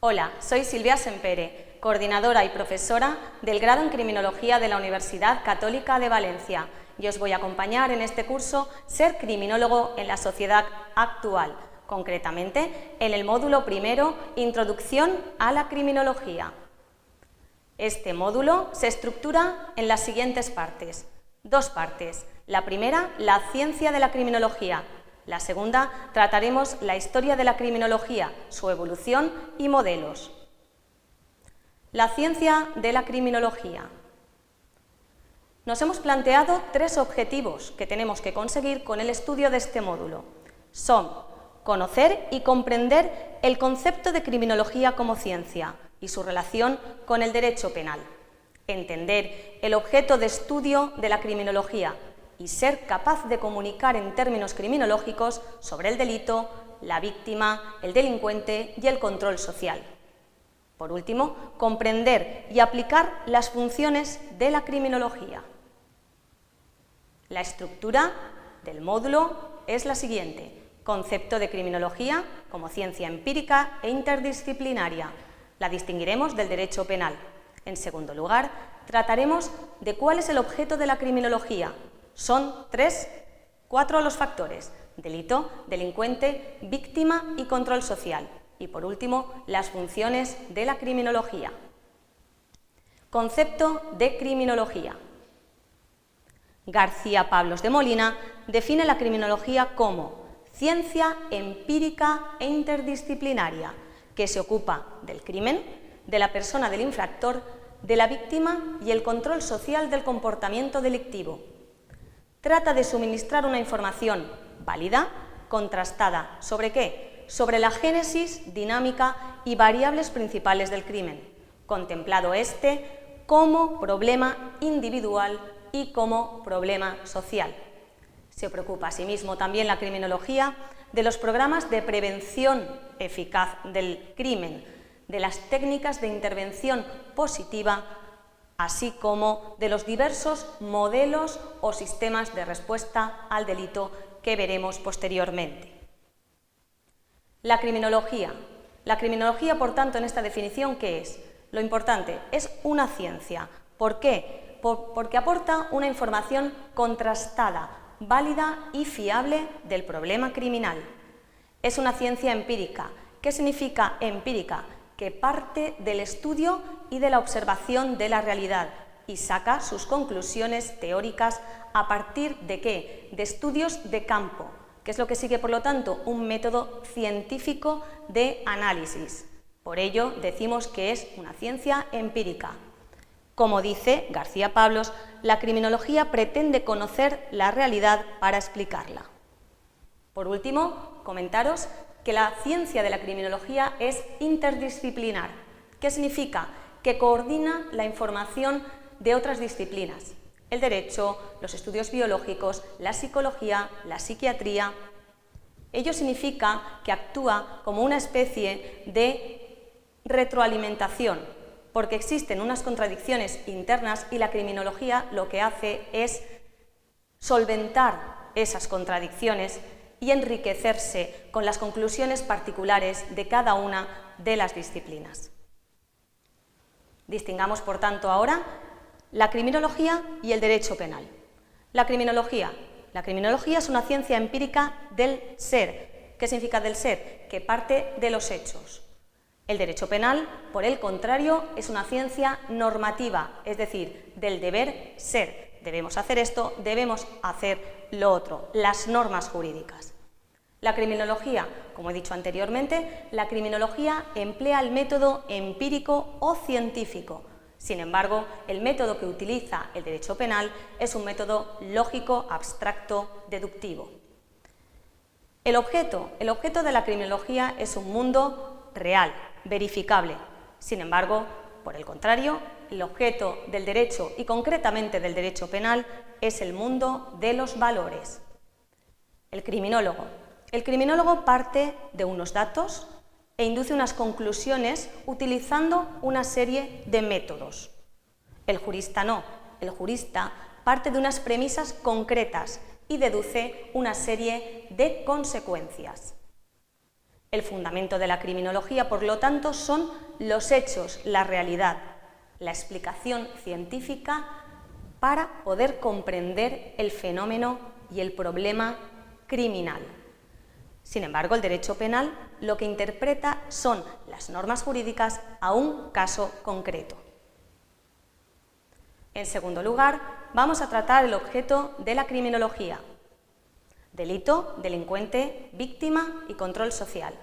Hola, soy Silvia Sempere, coordinadora y profesora del grado en Criminología de la Universidad Católica de Valencia, y os voy a acompañar en este curso Ser criminólogo en la sociedad actual, concretamente en el módulo primero, Introducción a la criminología. Este módulo se estructura en las siguientes partes. Dos partes. La primera, la ciencia de la criminología. La segunda, trataremos la historia de la criminología, su evolución y modelos. La ciencia de la criminología. Nos hemos planteado tres objetivos que tenemos que conseguir con el estudio de este módulo. Son conocer y comprender el concepto de criminología como ciencia y su relación con el derecho penal, entender el objeto de estudio de la criminología y ser capaz de comunicar en términos criminológicos sobre el delito, la víctima, el delincuente y el control social. Por último, comprender y aplicar las funciones de la criminología. La estructura del módulo es la siguiente: concepto de criminología como ciencia empírica e interdisciplinaria. La distinguiremos del derecho penal. En segundo lugar, trataremos de cuál es el objeto de la criminología. Son cuatro los factores: delito, delincuente, víctima y control social. Y por último, las funciones de la criminología. Concepto de criminología. García Pablos de Molina define la criminología como ciencia empírica e interdisciplinaria que se ocupa del crimen, de la persona del infractor, de la víctima y el control social del comportamiento delictivo. Trata de suministrar una información válida, contrastada. ¿Sobre qué? Sobre la génesis, dinámica y variables principales del crimen, contemplado este como problema individual y como problema social. Se preocupa asimismo también la criminología de los programas de prevención eficaz del crimen, de las técnicas de intervención positiva, así como de los diversos modelos o sistemas de respuesta al delito que veremos posteriormente. La criminología. La criminología, por tanto, en esta definición, ¿qué es? Lo importante, es una ciencia. ¿Por qué? Porque aporta una información contrastada, válida y fiable del problema criminal. Es una ciencia empírica. ¿Qué significa empírica? Que parte del estudio y de la observación de la realidad y saca sus conclusiones teóricas a partir de ¿qué? De estudios de campo, que es lo que sigue, por lo tanto, un método científico de análisis. Por ello, decimos que es una ciencia empírica. Como dice García Pablos, la criminología pretende conocer la realidad para explicarla. Por último, comentaros que la ciencia de la criminología es interdisciplinar. ¿Qué significa? Que coordina la información de otras disciplinas: el derecho, los estudios biológicos, la psicología, la psiquiatría. Ello significa que actúa como una especie de retroalimentación, porque existen unas contradicciones internas y la criminología lo que hace es solventar esas contradicciones y enriquecerse con las conclusiones particulares de cada una de las disciplinas. Distingamos, por tanto, ahora la criminología y el derecho penal. La criminología es una ciencia empírica del ser. ¿Qué significa del ser? Que parte de los hechos. El derecho penal, por el contrario, es una ciencia normativa, es decir, del deber ser. Debemos hacer esto, debemos hacer lo otro, las normas jurídicas. La criminología, como he dicho anteriormente, la criminología emplea el método empírico o científico. Sin embargo, el método que utiliza el derecho penal es un método lógico, abstracto, deductivo. El objeto de la criminología es un mundo real, verificable. Sin embargo, por el contrario, el objeto del derecho y concretamente del derecho penal es el mundo de los valores. El criminólogo parte de unos datos e induce unas conclusiones utilizando una serie de métodos. El jurista no. El jurista parte de unas premisas concretas y deduce una serie de consecuencias. El fundamento de la criminología, por lo tanto, son los hechos, la realidad, la explicación científica para poder comprender el fenómeno y el problema criminal. Sin embargo, el derecho penal lo que interpreta son las normas jurídicas a un caso concreto. En segundo lugar, vamos a tratar el objeto de la criminología: delito, delincuente, víctima y control social.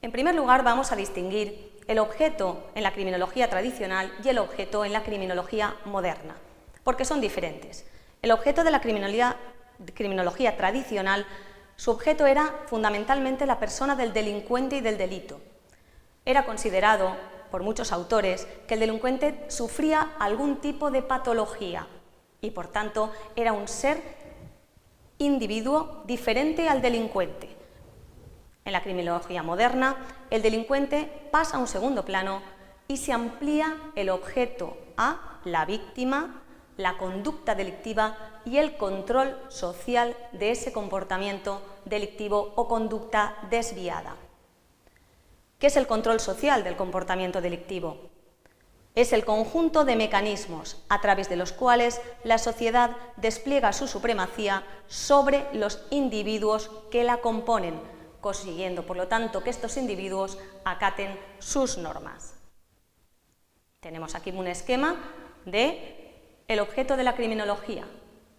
En primer lugar, vamos a distinguir el objeto en la criminología tradicional y el objeto en la criminología moderna, porque son diferentes. El objeto de la criminología tradicional, su objeto era fundamentalmente la persona del delincuente y del delito. Era considerado por muchos autores que el delincuente sufría algún tipo de patología y, por tanto, era un ser individuo diferente al delincuente. En la criminología moderna, el delincuente pasa a un segundo plano y se amplía el objeto a la víctima, la conducta delictiva y el control social de ese comportamiento delictivo o conducta desviada. ¿Qué es el control social del comportamiento delictivo? Es el conjunto de mecanismos a través de los cuales la sociedad despliega su supremacía sobre los individuos que la componen, consiguiendo, por lo tanto, que estos individuos acaten sus normas. Tenemos aquí un esquema del objeto de la criminología,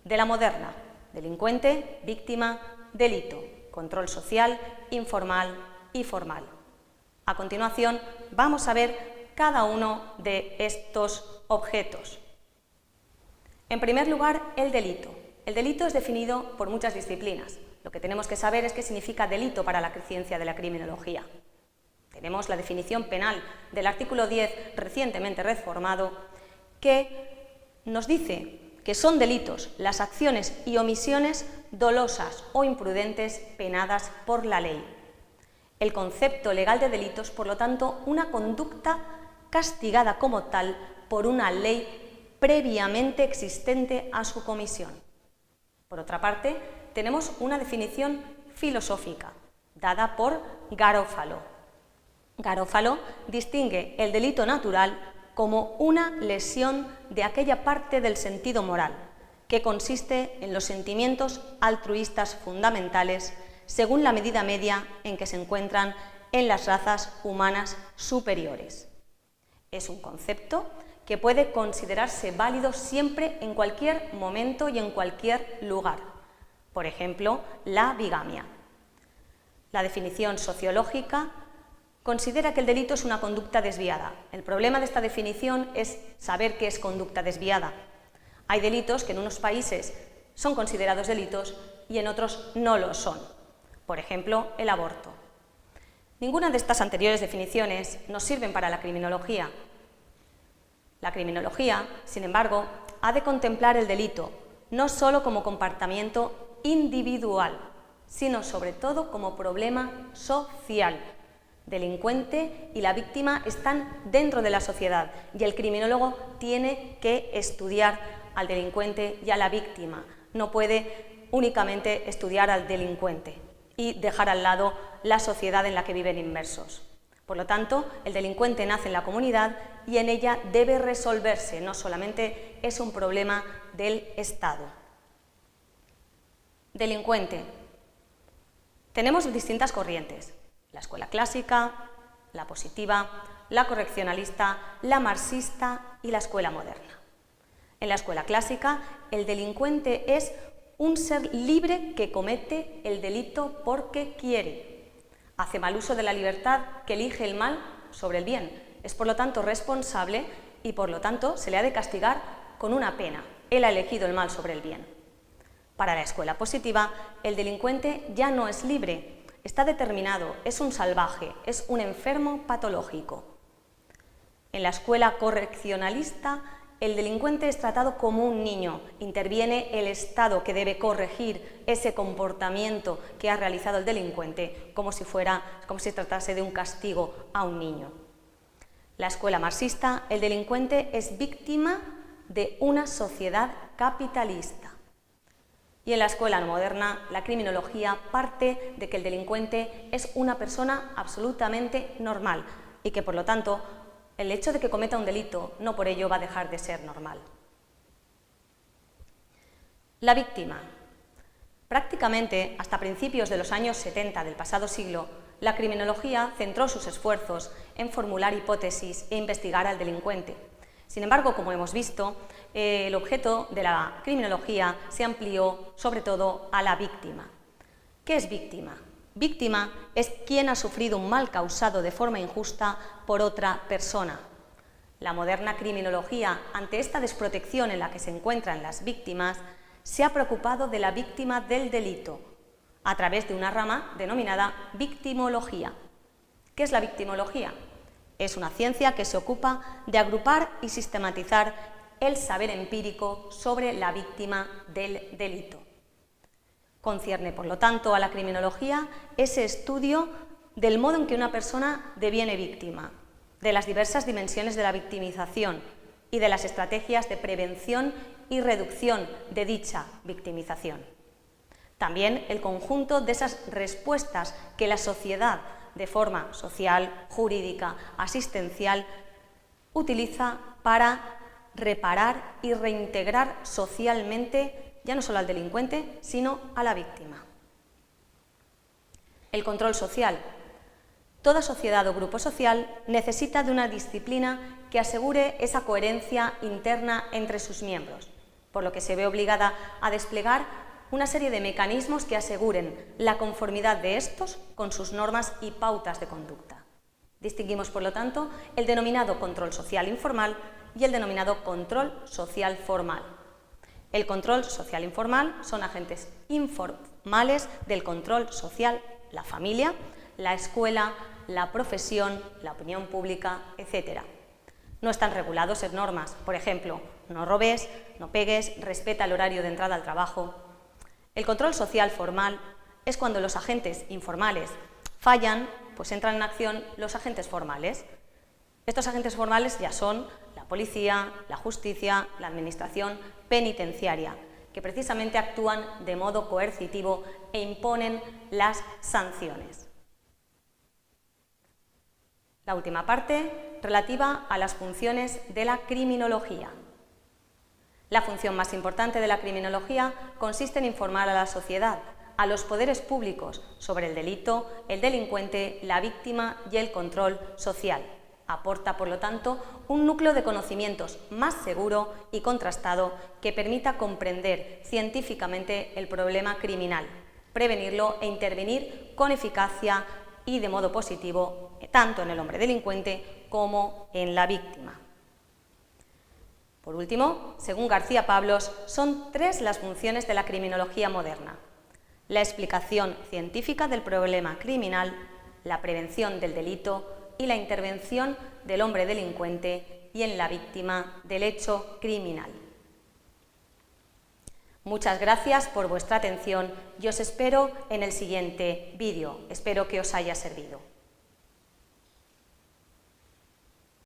de la moderna: delincuente, víctima, delito, control social, informal y formal. A continuación, vamos a ver cada uno de estos objetos. En primer lugar, el delito. El delito es definido por muchas disciplinas. Lo que tenemos que saber es qué significa delito para la ciencia de la criminología. Tenemos la definición penal del artículo 10, recientemente reformado, que nos dice que son delitos las acciones y omisiones dolosas o imprudentes penadas por la ley. El concepto legal de delito es, por lo tanto, una conducta castigada como tal por una ley previamente existente a su comisión. Por otra parte, tenemos una definición filosófica dada por Garófalo. Garófalo distingue el delito natural como una lesión de aquella parte del sentido moral que consiste en los sentimientos altruistas fundamentales según la medida media en que se encuentran en las razas humanas superiores. Es un concepto que puede considerarse válido siempre, en cualquier momento y en cualquier lugar. Por ejemplo, la bigamia. La definición sociológica considera que el delito es una conducta desviada. El problema de esta definición es saber qué es conducta desviada. Hay delitos que en unos países son considerados delitos y en otros no lo son. Por ejemplo, el aborto. Ninguna de estas anteriores definiciones nos sirven para la criminología. La criminología, sin embargo, ha de contemplar el delito no solo como comportamiento individual, sino sobre todo como problema social. Delincuente y la víctima están dentro de la sociedad y el criminólogo tiene que estudiar al delincuente y a la víctima. No puede únicamente estudiar al delincuente y dejar al lado la sociedad en la que viven inmersos. Por lo tanto, el delincuente nace en la comunidad y en ella debe resolverse, no solamente es un problema del Estado. Delincuente. Tenemos distintas corrientes: la escuela clásica, la positiva, la correccionalista, la marxista y la escuela moderna. En la escuela clásica, el delincuente es un ser libre que comete el delito porque quiere. Hace mal uso de la libertad, que elige el mal sobre el bien. Es, por lo tanto, responsable y, por lo tanto, se le ha de castigar con una pena. Él ha elegido el mal sobre el bien. Para la escuela positiva, el delincuente ya no es libre, está determinado, es un salvaje, es un enfermo patológico. En la escuela correccionalista, el delincuente es tratado como un niño, interviene el Estado que debe corregir ese comportamiento que ha realizado el delincuente como si se tratase de un castigo a un niño. La escuela marxista, el delincuente es víctima de una sociedad capitalista. Y en la escuela moderna, la criminología parte de que el delincuente es una persona absolutamente normal y que, por lo tanto, el hecho de que cometa un delito no por ello va a dejar de ser normal. La víctima. Prácticamente hasta principios de los años 70 del pasado siglo, la criminología centró sus esfuerzos en formular hipótesis e investigar al delincuente. Sin embargo, como hemos visto, el objeto de la criminología se amplió sobre todo a la víctima. ¿Qué es víctima? Víctima es quien ha sufrido un mal causado de forma injusta por otra persona. La moderna criminología, ante esta desprotección en la que se encuentran las víctimas, se ha preocupado de la víctima del delito, a través de una rama denominada victimología. ¿Qué es la victimología? Es una ciencia que se ocupa de agrupar y sistematizar el saber empírico sobre la víctima del delito. Concierne, por lo tanto, a la criminología ese estudio del modo en que una persona deviene víctima, de las diversas dimensiones de la victimización y de las estrategias de prevención y reducción de dicha victimización. También el conjunto de esas respuestas que la sociedad, de forma social, jurídica, asistencial, utiliza para reparar y reintegrar socialmente ya no solo al delincuente, sino a la víctima. El control social. Toda sociedad o grupo social necesita de una disciplina que asegure esa coherencia interna entre sus miembros, por lo que se ve obligada a desplegar una serie de mecanismos que aseguren la conformidad de estos con sus normas y pautas de conducta. Distinguimos, por lo tanto, el denominado control social informal y el denominado control social formal. El control social informal son agentes informales del control social, la familia, la escuela, la profesión, la opinión pública, etc. No están regulados en normas, por ejemplo, no robes, no pegues, respeta el horario de entrada al trabajo. El control social formal es cuando los agentes informales fallan, pues entran en acción los agentes formales. Estos agentes formales ya son la policía, la justicia, la administración penitenciaria, que precisamente actúan de modo coercitivo e imponen las sanciones. La última parte, relativa a las funciones de la criminología. La función más importante de la criminología consiste en informar a la sociedad, a los poderes públicos, sobre el delito, el delincuente, la víctima y el control social. Aporta, por lo tanto, un núcleo de conocimientos más seguro y contrastado que permita comprender científicamente el problema criminal, prevenirlo e intervenir con eficacia y de modo positivo, tanto en el hombre delincuente como en la víctima. Por último, según García Pablos, son 3 las funciones de la criminología moderna: la explicación científica del problema criminal, la prevención del delito y la intervención del hombre delincuente y en la víctima del hecho criminal. Muchas gracias por vuestra atención y os espero en el siguiente vídeo. Espero que os haya servido.